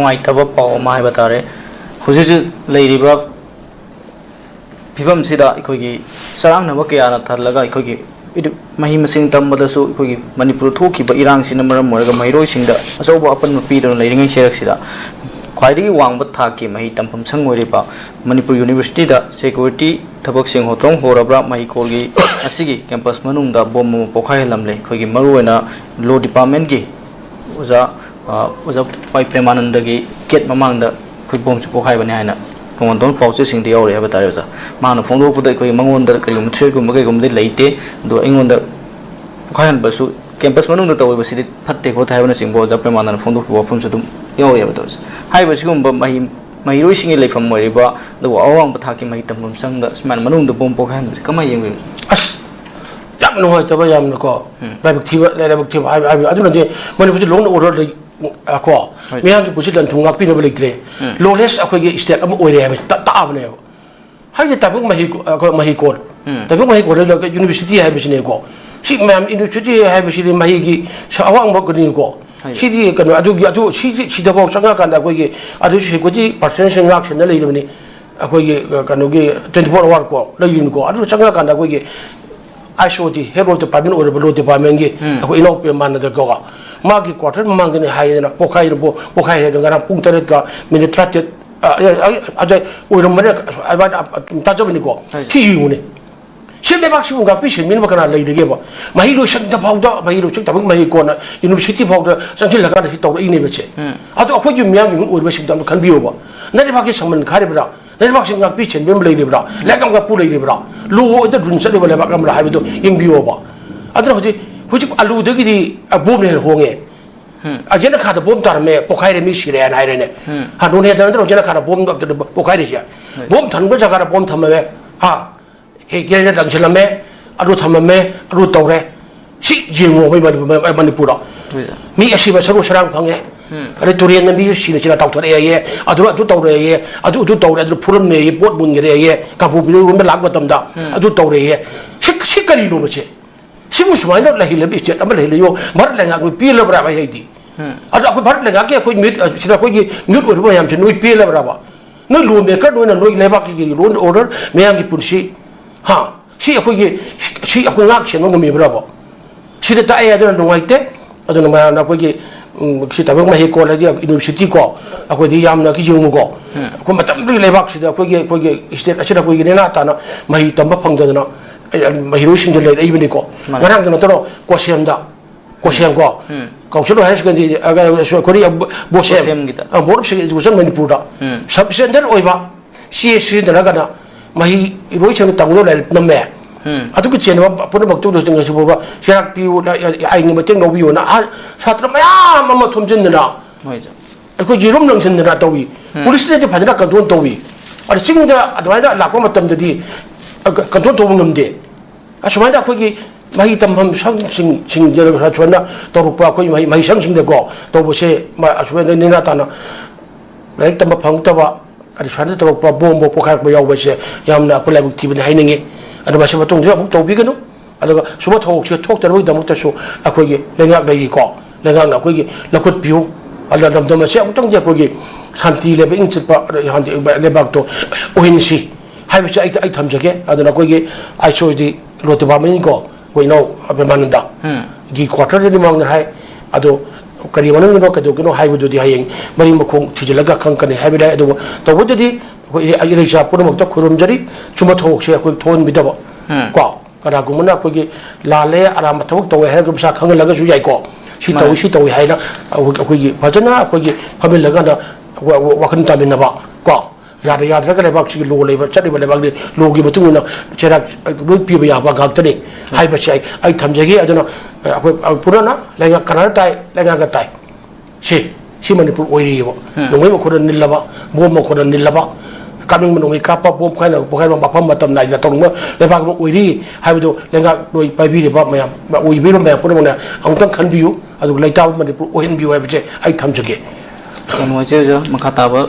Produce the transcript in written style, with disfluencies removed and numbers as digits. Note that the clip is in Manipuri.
Ngoài tập bảo mai bà ta đấy, hồi xưa lấy đi bắp, phí phẩm gì đó, coi cái sáng nào bác kia là thật là cái coi cái, mà mà sinh tâm mà đó số coi cái manipur thu khi bà Iran xin mà làm cái mấy rồi sinh đó, số bà upon một pi đó lấy ngay xe gì đó, khoai đi Wang bắt thà cái mấy tâm phẩm sang ngồi đi bảo manipur university đó security tháp bác sinh hoạt trong hồ ra bắp mấy coi cái, asigi campus mà nung đó bom một khai làm lấy coi cái mà rồi na law department cái, uza pai premananda gi ket mamangda khoi bom chu pokhai bani haina kongon ton pause sing de yore ba tare uza manu phongdo pu de khoi mangon da kari um thre gum gum de leite do ingon da pokhayan basu campus manung da tawi basi phatte ko thai bana sing bo za premananda phongdo pu phum chu dum yore ba tare hai basi gum ba mai roi sing le pham mori ba do awang pa thaki mai tam sang da sman manung da bom pokhayan kamai yeng as yam no ta ba yam ko la bak thi ai adu na de mani pu long order ako miyang ki pusit lan thungak pin balik lawless akoy state am oire ha ta abne hay ta tabuk mahi ko tabuk mahi ko la university ha bisne ko si ma'am university ha bisne mahi ki awang mo gni ko si di kan adu si da bo sanga kan da ko ki adu si ko ji percent sanga action la ni akoy kan gi 24 hour ko la yin ko adu sanga kan da ko ki ISOT hero department or below department gi akoy ino pe man da ko magi quarter mangani hayna pokai re ngara pung taret ka minute tratet aja oiram mane aba ta jobni ko thi yune shebe bak shibung ga pishin min makana lei dege ba mahi lo shak da phawda mahi lo shak da mahi ko na university phawda sangthil laga na to ine beche adu akhoi ju myang gi oirba shib dam khan biyo ba nari bak samman khare bra nari bak sing ga pishin bem lei bra lagam ga pu lei bra lo da dun sale bale bak am ra habido ing biyo ba adu hoji alu de gi bom ne honge ajena khada bom tar me pokhai re mi sire an haire ne ha no ne dan dan ajena khada bom pokhai re ja bom than go jaga bom tham me ha he ge ne dang chila me alu tham me alu tawre si jingo me manipur mi asi ba saru sarang phange are turian na bi si ne chila taw thore ye adu tawre ye adu tawre adu phuram me ye pot bun ge ye ka pu bi rum lag batam da adu tawre ye si kari no bache simu sumai na lahi lebi chet amal hele yo mar lenga ko pi lebra ba heidi ada ko bhar lenga ke ko mit sira ko mit or ba yam che noi pi lebra ba noi lu me ka noi na noi leba ki lo order me yang ki punsi ha si ko ngak che no me bra ba si de ta ya de no ngai te ado no ma na ko ki si ta ba ma he ko la dia university ko ko di yam na ki jung ko matam ri leba si da ko state achira ko ne na ta na ma hi tam ba phang da na mahiru sing jole ai bini ko ngarang na toro ko siam ko council has kan di aga so ko ri bo siam bor se ju san manipur da sub center oiba si da ga na mahi roi chang tanglo la na me atu ki chen ba pon bak tu do jeng su ba sirak pi ai ngi ba teng lo bi na satra ma ma thum jin na ko jirum lang sin na tawi police ne phajna kan don tawi ar sing da adwaida la ko matam di control to ngamde asumanda khogi mahi tamham sing jero ha chwana torupa khoi mahi sang sing de go to bose ma asumanda nina tana like tamba phang tawa ari shanda to pa bombo pokhak ba yaw bese yamna ko labuk tibni haininge adu ba sabatong je to bi gano adu suba thok che thok tar wi damuk ta su akhogi lengak dai ko lengak na khogi lakut piu ala dam dam se utang je khogi shanti le ba ing chpa hanti le bak to ohinsi hai bese ai tham jage adu na khogi ai choi di lo te ba men ko no abemananda gi quarter ni mang hai ado kari manang no ka do no hai bu di hayeng mari makhong thijelaga khang kan hai bila ado to bu di ko ai ri cha pur mak to khurum jari chuma thok se ko thon bi da ba ko kana gumna ko gi lale aram thok to hai gum sa khang laga su yai ko si to hai na ko gi phajana ko gi famil laga na wa khan ta bin na ba ko ya ka le bak chi lo le ba chati ba le bak ni lo gi batung na chera lo pi ba ya ba gak tani hai ba chai ai tham jagi aduna ko purana lenga kana tai lenga ga tai si manipur oiri bo nongai ma khodan nilla ba bom ma khodan nilla ba kaming ma nongai ka pa bom khai na ba pam matam nai na tong ma le bak ma oiri hai ba do lenga doi pai bi ba ma oi bi ma purana na ang tang khan biu adu lai ta manipur ohin biu hai ba che ai tham jagi kan wa che makata ba